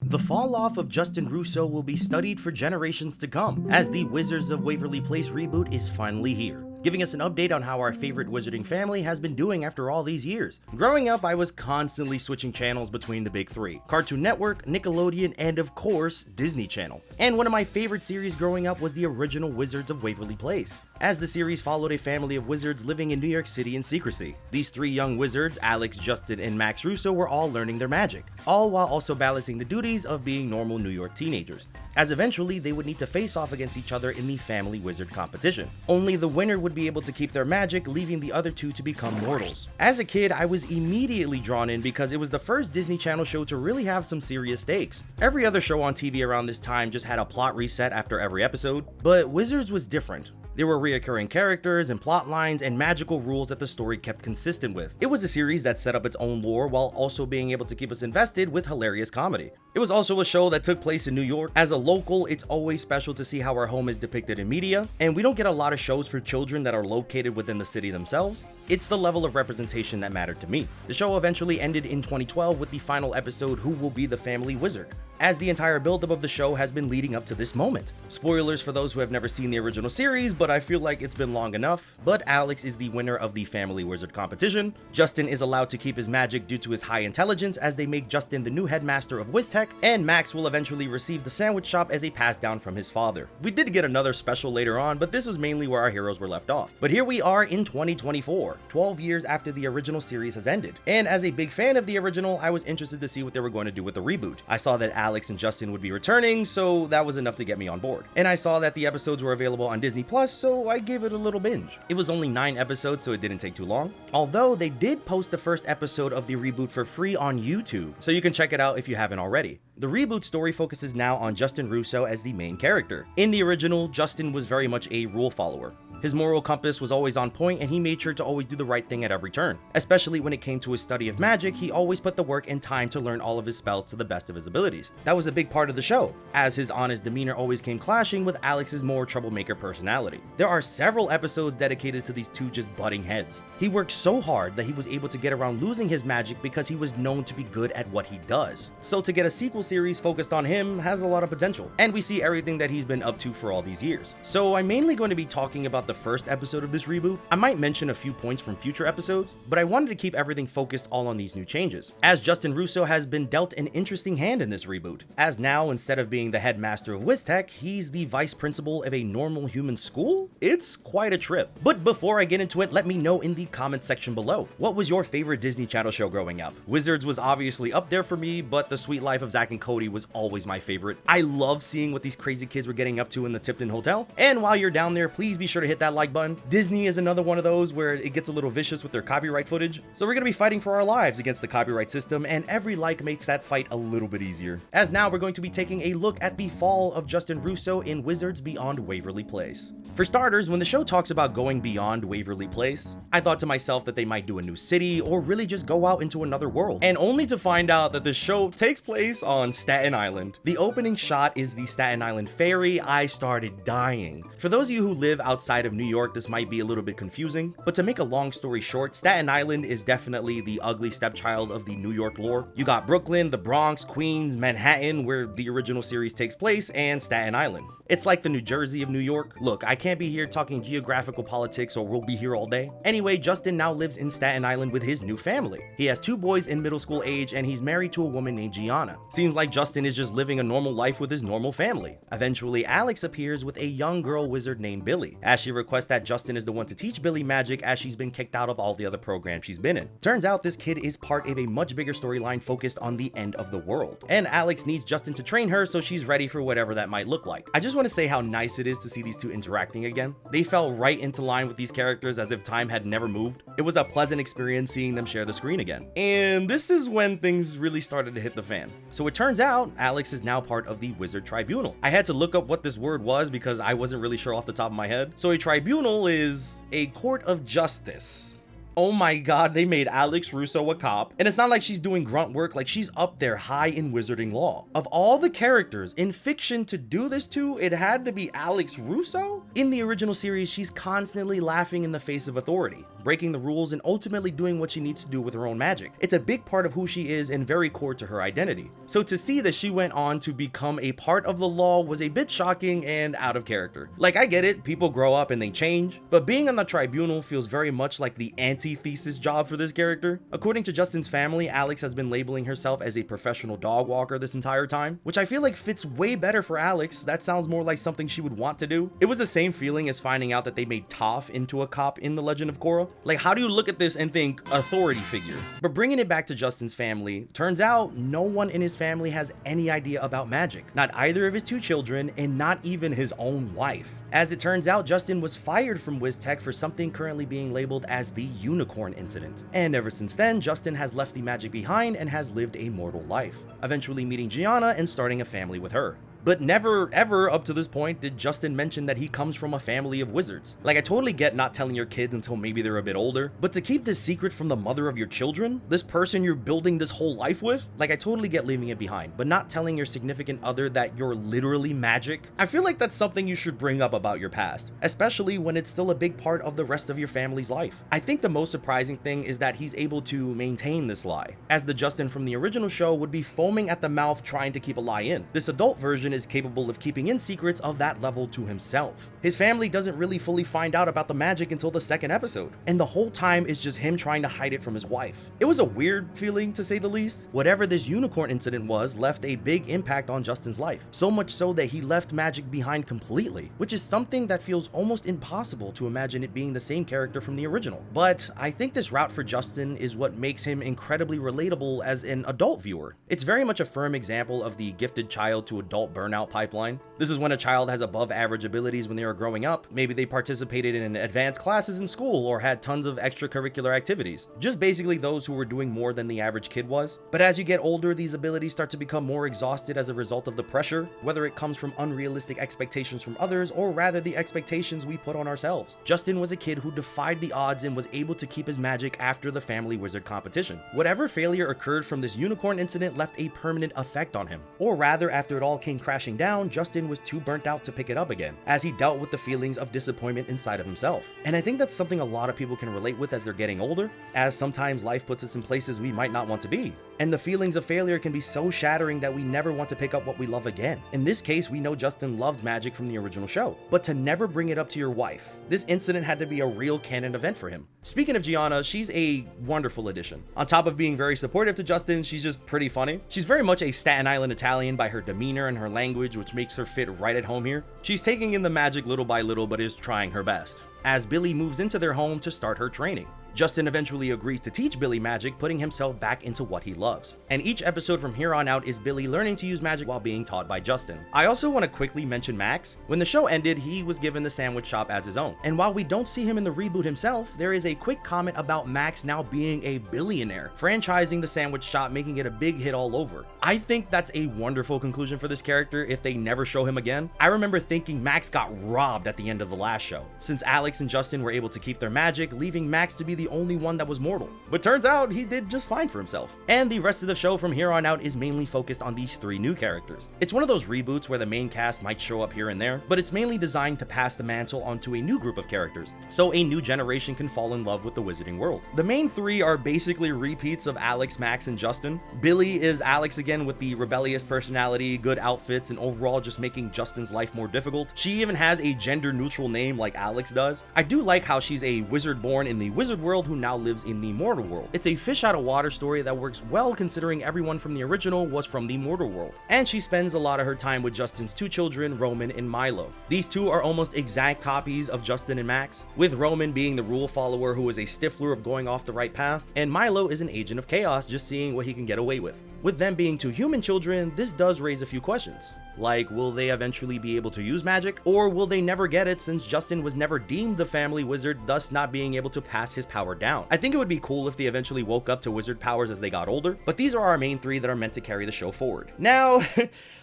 The fall off of Justin Russo will be studied for generations to come, as the Wizards of Waverly Place reboot is finally here, giving us an update on how our favorite wizarding family has been doing after all these years. Growing up, I was constantly switching channels between the big three: Cartoon Network, Nickelodeon, and of course, Disney Channel. And one of my favorite series growing up was the original Wizards of Waverly Place, as the series followed a family of wizards living in New York City in secrecy. These three young wizards, Alex, Justin, and Max Russo, were all learning their magic, all while also balancing the duties of being normal New York teenagers, as eventually they would need to face off against each other in the family wizard competition. Only the winner would be able to keep their magic, leaving the other two to become mortals. As a kid, I was immediately drawn in because it was the first Disney Channel show to really have some serious stakes. Every other show on TV around this time just had a plot reset after every episode, but Wizards was different. There were reoccurring characters and plot lines and magical rules that the story kept consistent with. It was a series that set up its own lore while also being able to keep us invested with hilarious comedy. It was also a show that took place in New York. As a local, it's always special to see how our home is depicted in media, and we don't get a lot of shows for children that are located within the city themselves. It's the level of representation that mattered to me. The show eventually ended in 2012 with the final episode, Who Will Be the Family Wizard?, as the entire buildup of the show has been leading up to this moment. Spoilers for those who have never seen the original series, but I feel like it's been long enough. But Alex is the winner of the Family Wizard competition. Justin is allowed to keep his magic due to his high intelligence, as they make Justin the new headmaster of WizTech, and Max will eventually receive the sandwich shop as a pass down from his father. We did get another special later on, but this was mainly where our heroes were left off. But here we are in 2024, 12 years after the original series has ended. And as a big fan of the original, I was interested to see what they were going to do with the reboot. I saw that Alex and Justin would be returning, so that was enough to get me on board. And I saw that the episodes were available on Disney Plus, so I gave it a little binge. It was only 9 episodes, so it didn't take too long. Although they did post the first episode of the reboot for free on YouTube, so you can check it out if you haven't already. The reboot story focuses now on Justin Russo as the main character. In the original, Justin was very much a rule follower. His moral compass was always on point, and he made sure to always do the right thing at every turn. Especially when it came to his study of magic, he always put the work and time to learn all of his spells to the best of his abilities. That was a big part of the show, as his honest demeanor always came clashing with Alex's more troublemaker personality. There are several episodes dedicated to these two just butting heads. He worked so hard that he was able to get around losing his magic because he was known to be good at what he does. So to get a sequel series focused on him has a lot of potential, and we see everything that he's been up to for all these years. So I'm mainly going to be talking about the first episode of this reboot. I might mention a few points from future episodes, but I wanted to keep everything focused all on these new changes, as Justin Russo has been dealt an interesting hand in this reboot, as now instead of being the headmaster of WizTech, he's the vice principal of a normal human school? It's quite a trip. But before I get into it, let me know in the comment section below, what was your favorite Disney Channel show growing up? Wizards was obviously up there for me, but The Sweet Life of Zack and Cody was always my favorite. I love seeing what these crazy kids were getting up to in the Tipton Hotel, and while you're down there, please be sure to hit that like button. Disney is another one of those where it gets a little vicious with their copyright footage, so we're gonna be fighting for our lives against the copyright system, and every like makes that fight a little bit easier. As now we're going to be taking a look at the fall of Justin Russo in Wizards Beyond Waverly Place. For starters, when the show talks about going beyond Waverly Place, I thought to myself that they might do a new city or really just go out into another world, and only to find out that the show takes place on Staten Island. The opening shot is the Staten Island ferry. I started dying. For those of you who live outside of New York, this might be a little bit confusing, but to make a long story short, Staten Island is definitely the ugly stepchild of the New York lore. You got Brooklyn, the Bronx, Queens, Manhattan, where the original series takes place, and Staten Island. It's like the New Jersey of New York. Look, I can't be here talking geographical politics or we'll be here all day. Anyway, Justin now lives in Staten Island with his new family. He has 2 boys in middle school age, and he's married to a woman named Gianna. Seems like Justin is just living a normal life with his normal family. Eventually, Alex appears with a young girl wizard named Billy, as she requests that Justin is the one to teach Billy magic, as she's been kicked out of all the other programs she's been in. Turns out this kid is part of a much bigger storyline focused on the end of the world, and Alex needs Justin to train her so she's ready for whatever that might look like. I just want to say how nice it is to see these two interacting again. They fell right into line with these characters as if time had never moved. It was a pleasant experience seeing them share the screen again. And this is when things really started to hit the fan. So it turns out Alex is now part of the Wizard Tribunal. I had to look up what this word was because I wasn't really sure off the top of my head. So a tribunal is a court of justice. Oh my god, they made Alex Russo a cop. And it's not like she's doing grunt work, like she's up there high in wizarding law. Of all the characters in fiction to do this to, it had to be Alex Russo? In the original series, she's constantly laughing in the face of authority, breaking the rules and ultimately doing what she needs to do with her own magic. It's a big part of who she is and very core to her identity. So to see that she went on to become a part of the law was a bit shocking and out of character. Like, I get it, people grow up and they change, but being on the tribunal feels very much like the antithesis job for this character. According to Justin's family, Alex has been labeling herself as a professional dog walker this entire time, which I feel like fits way better for Alex. That sounds more like something she would want to do. It was the same feeling as finding out that they made Toph into a cop in The Legend of Korra. Like, how do you look at this and think authority figure? But bringing it back to Justin's family, turns out no one in his family has any idea about magic. Not either of his two children and not even his own wife. As it turns out, Justin was fired from WizTech for something currently being labeled as the unicorn incident. And ever since then, Justin has left the magic behind and has lived a mortal life, eventually meeting Gianna and starting a family with her. But never ever up to this point did Justin mention that he comes from a family of wizards. Like, I totally get not telling your kids until maybe they're a bit older, but to keep this secret from the mother of your children, this person you're building this whole life with, like, I totally get leaving it behind, but not telling your significant other that you're literally magic, I feel like that's something you should bring up about your past, especially when it's still a big part of the rest of your family's life. I think the most surprising thing is that he's able to maintain this lie, as the Justin from the original show would be foaming at the mouth trying to keep a lie in. This adult version is capable of keeping in secrets of that level to himself. His family doesn't really fully find out about the magic until the second episode, and the whole time is just him trying to hide it from his wife. It was a weird feeling, to say the least. Whatever this unicorn incident was left a big impact on Justin's life, so much so that he left magic behind completely, which is something that feels almost impossible to imagine it being the same character from the original. But I think this route for Justin is what makes him incredibly relatable as an adult viewer. It's very much a firm example of the gifted child to adult burnout pipeline. This is when a child has above average abilities when they are growing up. Maybe they participated in advanced classes in school or had tons of extracurricular activities. Just basically those who were doing more than the average kid was. But as you get older, these abilities start to become more exhausted as a result of the pressure, whether it comes from unrealistic expectations from others or rather the expectations we put on ourselves. Justin was a kid who defied the odds and was able to keep his magic after the family wizard competition. Whatever failure occurred from this unicorn incident left a permanent effect on him. Or rather, after it all came crashing down, Justin was too burnt out to pick it up again, as he dealt with the feelings of disappointment inside of himself. And I think that's something a lot of people can relate with as they're getting older, as sometimes life puts us in places we might not want to be. And the feelings of failure can be so shattering that we never want to pick up what we love again. In this case, we know Justin loved magic from the original show, but to never bring it up to your wife, this incident had to be a real canon event for him. Speaking of Gianna, she's a wonderful addition. On top of being very supportive to Justin, she's just pretty funny. She's very much a Staten Island Italian by her demeanor and her language, which makes her fit right at home here. She's taking in the magic little by little, but is trying her best, as Billy moves into their home to start her training. Justin eventually agrees to teach Billy magic, putting himself back into what he loves. And each episode from here on out is Billy learning to use magic while being taught by Justin. I also want to quickly mention Max. When the show ended, he was given the sandwich shop as his own. And while we don't see him in the reboot himself, there is a quick comment about Max now being a billionaire, franchising the sandwich shop, making it a big hit all over. I think that's a wonderful conclusion for this character if they never show him again. I remember thinking Max got robbed at the end of the last show, since Alex and Justin were able to keep their magic, leaving Max to be the only one that was mortal. But turns out he did just fine for himself. And the rest of the show from here on out is mainly focused on these three new characters. It's one of those reboots where the main cast might show up here and there, but it's mainly designed to pass the mantle onto a new group of characters, so a new generation can fall in love with the wizarding world. The main three are basically repeats of Alex, Max, and Justin. Billy is Alex again with the rebellious personality, good outfits, and overall just making Justin's life more difficult. She even has a gender-neutral name like Alex does. I do like how she's a wizard born in the wizard world who now lives in the mortal world. It's a fish out of water story that works well considering everyone from the original was from the mortal world. And she spends a lot of her time with Justin's two children, Roman and Milo. These two are almost exact copies of Justin and Max, with Roman being the rule follower who is a stiffler of going off the right path, and Milo is an agent of chaos just seeing what he can get away with. With them being two human children, this does raise a few questions. Like, will they eventually be able to use magic? Or will they never get it since Justin was never deemed the family wizard, thus not being able to pass his power down? I think it would be cool if they eventually woke up to wizard powers as they got older, but these are our main three that are meant to carry the show forward. Now,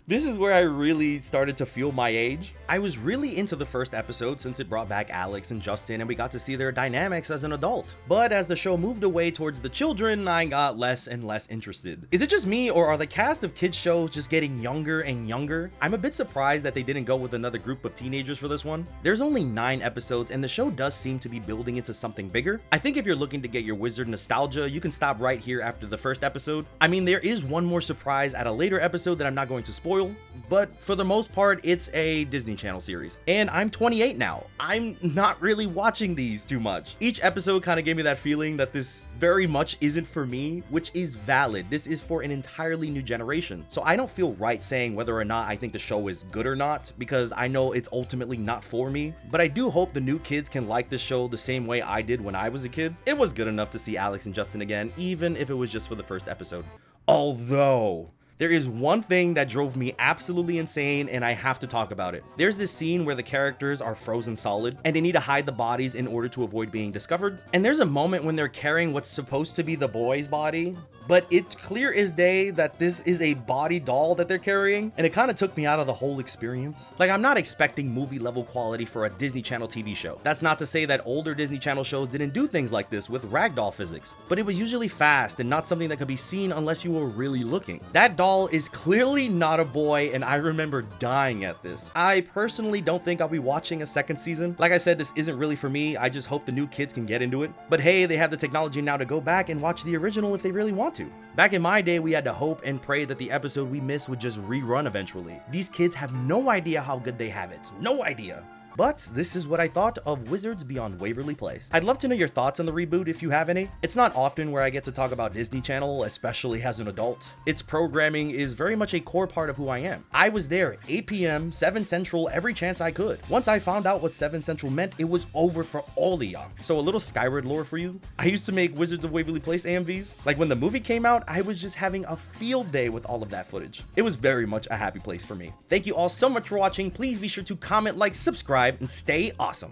this is where I really started to feel my age. I was really into the first episode since it brought back Alex and Justin and we got to see their dynamics as an adult. But as the show moved away towards the children, I got less and less interested. Is it just me, or are the cast of kids shows just getting younger and younger? I'm a bit surprised that they didn't go with another group of teenagers for this one. There's only 9 episodes and the show does seem to be building into something bigger. I think if you're looking to get your wizard nostalgia, you can stop right here after the first episode. I mean, there is one more surprise at a later episode that I'm not going to spoil, but for the most part, it's a Disney Channel series. And I'm 28 now. I'm not really watching these too much. Each episode kind of gave me that feeling that this very much isn't for me, which is valid. This is for an entirely new generation. So I don't feel right saying whether or not I think the show is good or not, because I know it's ultimately not for me. But I do hope the new kids can like this show the same way I did when I was a kid. It was good enough to see Alex and Justin again, even if it was just for the first episode. Although, there is one thing that drove me absolutely insane and I have to talk about it. There's this scene where the characters are frozen solid and they need to hide the bodies in order to avoid being discovered. And there's a moment when they're carrying what's supposed to be the boy's body, but it's clear as day that this is a body doll that they're carrying, and it kind of took me out of the whole experience. Like, I'm not expecting movie level quality for a Disney Channel TV show. That's not to say that older Disney Channel shows didn't do things like this with ragdoll physics, but it was usually fast and not something that could be seen unless you were really looking. That doll is clearly not a boy, and I remember dying at this. I personally don't think I'll be watching a second season. Like I said, this isn't really for me. I just hope the new kids can get into it. But hey, they have the technology now to go back and watch the original if they really want to. Back in my day, we had to hope and pray that the episode we missed would just rerun eventually. These kids have no idea how good they have it. No idea. But this is what I thought of Wizards Beyond Waverly Place. I'd love to know your thoughts on the reboot if you have any. It's not often where I get to talk about Disney Channel, especially as an adult. Its programming is very much a core part of who I am. I was there at 8 p.m., 7 Central every chance I could. Once I found out what 7 Central meant, it was over for all of y'all. So a little Skyward lore for you. I used to make Wizards of Waverly Place AMVs. Like when the movie came out, I was just having a field day with all of that footage. It was very much a happy place for me. Thank you all so much for watching. Please be sure to comment, like, subscribe, and stay awesome.